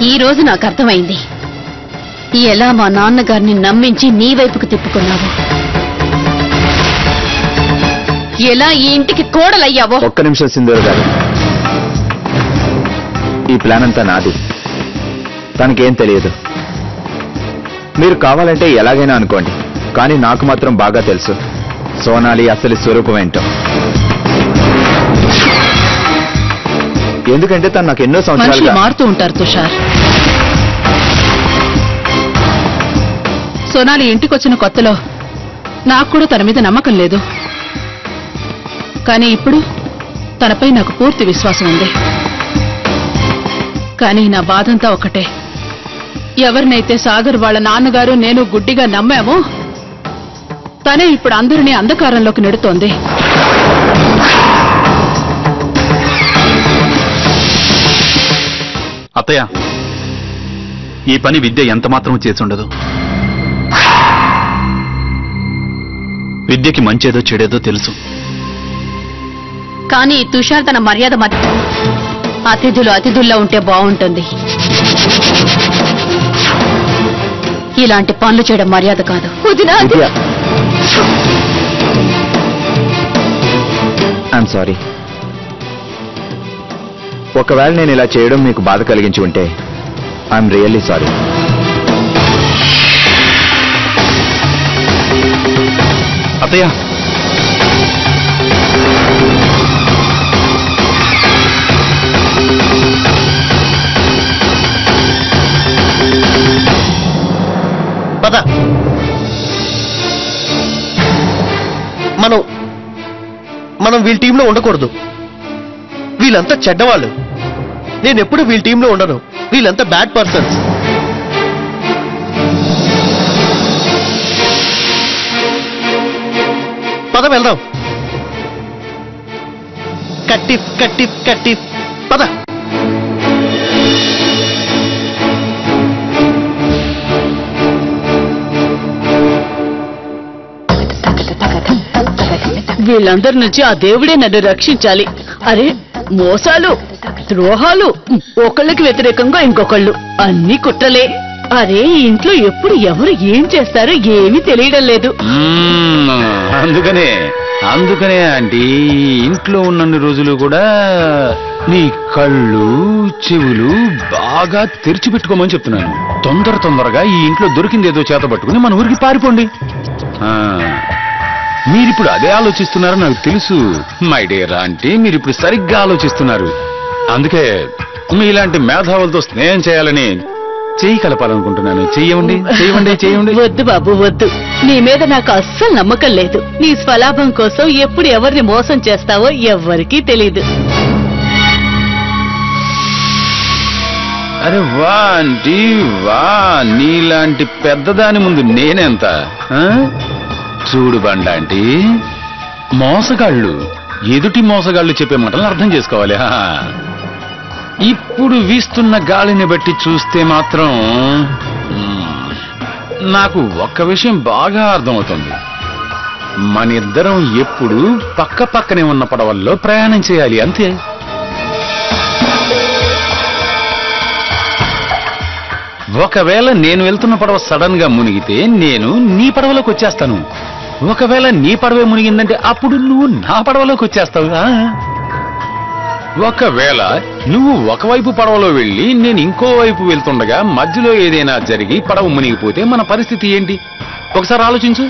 ఈ రోజు నాకు అర్థమైంది ఎలా మా నాన్నగారిని నమ్మించి నీ వైపుకు తిప్పుకున్నావు, ఎలా ఈ ఇంటికి కోడలయ్యావో. ఒక్క నిమిషం సింధూర గారు, ఈ ప్లాన్ అంతా నాది, తనకేం తెలియదు. మీరు కావాలంటే ఎలాగైనా అనుకోండి, కానీ నాకు మాత్రం బాగా తెలుసు సోనాలి అసలు స్వరూపం ఏంటో. ఎందుకంటే తను నాకు ఎన్నో సంవత్సరాలుగా మారుతూ ఉంటారు తుషార్. సోనాలి ఇంటికొచ్చిన కొత్తలో నాకు కూడా తన మీద నమ్మకం లేదు, కానీ ఇప్పుడు తనపై నాకు పూర్తి విశ్వాసం ఉంది. కానీ నా బాధంతా ఒకటే, ఎవరినైతే సాగర్ వాళ్ళ నాన్నగారు నేను గుడ్డిగా నమ్మామో తనే ఇప్పుడు అందరినీ అంధకారంలోకి నెడుతోంది. అత్తయ్య, ఈ పని విద్య ఎంత మాత్రం చేసుండదు. విద్యకి మంచేదో చెడేదో తెలుసు. కానీ తుషార్ తన మర్యాద మర్చి అతిథులు అతిథుల్లో ఉంటే బాగుంటుంది. ఇలాంటి పనులు చేయడం మర్యాద కాదు. I'm sorry. ఒకవేళ నేను ఇలా చేయడం మీకు బాధ కలిగించి ఉంటే ఐఎమ్ రియల్లీ సారీ. అత్తయ్య, పద, మనం వీళ్ళ టీంలో ఉండకూడదు. వీళ్ళంతా చెడ్డవాళ్ళు. నేనెప్పుడు వీళ్ళ టీంలో ఉండను. వీళ్ళంతా బ్యాడ్ పర్సన్స్. పద వెళ్దాం. కట్టిఫ్ కట్టిఫ్ కట్టిఫ్. పద. వీళ్ళందరి నుంచి ఆ దేవుడే నన్ను రక్షించాలి. అరే, మోసాలు, ద్రోహాలు, ఒకళ్ళకి వ్యతిరేకంగా ఇంకొకళ్ళు, అన్ని కుట్రలే. అరే, ఇంట్లో ఎప్పుడు ఎవరు ఏం చేస్తారో ఏమీ తెలియడం లేదు. అందుకనే ఆంటీ, ఇంట్లో ఉన్నన్ని రోజులు కూడా నీ కళ్ళు చెవులు బాగా తెరిచిపెట్టుకోమని చెప్తున్నాను. తొందరగా ఈ ఇంట్లో దొరికిందేదో చేత పట్టుకుని మన ఊరికి పారిపోండి. మీరిప్పుడు అదే ఆలోచిస్తున్నారని నాకు తెలుసు మై డియర్ ఆంటీ. మీరిప్పుడు సరిగ్గా ఆలోచిస్తున్నారు. అందుకే మీలాంటి మేధావులతో స్నేహం చేయాలని చెయ్యి కలపాలనుకుంటున్నాను. చెయ్యండి. వద్దు బాబు, వద్దు. నీ మీద నాకు అస్సలు నమ్మకం లేదు. నీ స్వలాభం కోసం ఎప్పుడు ఎవరిని మోసం చేస్తావో ఎవ్వరికీ తెలీదు. అరే వా ఆంటీ వా, నీలాంటి పెద్దదాని ముందు నేనెంత. చూడు బండాంటీ, మోసగాళ్ళు ఎదుటి మోసగాళ్ళు చెప్పే మాటలను అర్థం చేసుకోవాలి. ఇప్పుడు వీస్తున్న గాలిని బట్టి చూస్తే మాత్రం నాకు ఒక్క విషయం బాగా అర్థమవుతుంది. మనిద్దరం ఎప్పుడు పక్క పక్కనే ఉన్న పడవల్లో ప్రయాణం చేయాలి, అంతే. ఒకవేళ నేను వెళ్తున్న పడవ సడన్ గా మునిగితే నేను నీ పడవలోకి వచ్చేస్తాను. ఒకవేళ నీ పడవే మునిగిందంటే అప్పుడు నువ్వు నా పడవలోకి వచ్చేస్తావు. ఒకవేళ నువ్వు ఒకవైపు పడవలో వెళ్ళి నేను ఇంకోవైపు వెళ్తుండగా మధ్యలో ఏదైనా జరిగి పడవ మునిగిపోతే మన పరిస్థితి ఏంటి? ఒకసారి ఆలోచించు.